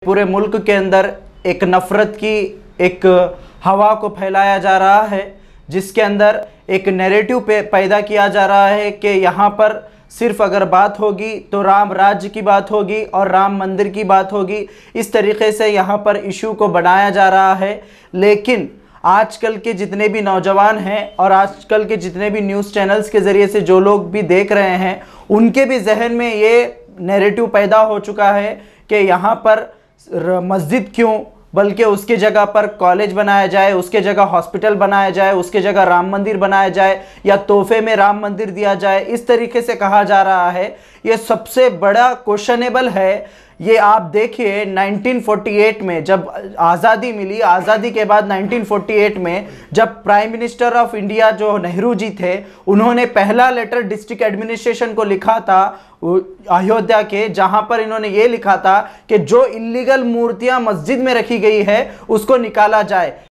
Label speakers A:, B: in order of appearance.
A: पूरे मुल्क के अंदर एक नफरत की एक हवा को फैलाया जा रहा है, जिसके अंदर एक नैरेटिव पैदा किया जा रहा है कि यहाँ पर सिर्फ अगर बात होगी तो राम राज्य की बात होगी और राम मंदिर की बात होगी। इस तरीके से यहाँ पर इशू को बनाया जा रहा है। लेकिन आजकल के जितने भी नौजवान हैं और आजकल के जितने भी न्यूज़ चैनल्स के ज़रिए से जो लोग भी देख रहे हैं, उनके भी जहन में ये नैरेटिव पैदा हो चुका है कि यहाँ पर मस्जिद क्यों, बल्कि उसके जगह पर कॉलेज बनाया जाए, उसके जगह हॉस्पिटल बनाया जाए, उसके जगह राम मंदिर बनाया जाए या तोहफे में राम मंदिर दिया जाए। इस तरीके से कहा जा रहा है। ये सबसे बड़ा क्वेश्चनेबल है। ये आप देखिए 1948 में जब आज़ादी मिली, आज़ादी के बाद 1948 में जब प्राइम मिनिस्टर ऑफ इंडिया जो नेहरू जी थे, उन्होंने पहला लेटर डिस्ट्रिक्ट एडमिनिस्ट्रेशन को लिखा था अयोध्या के, जहां पर इन्होंने ये लिखा था कि जो इलीगल मूर्तियां मस्जिद में रखी गई है उसको निकाला जाए।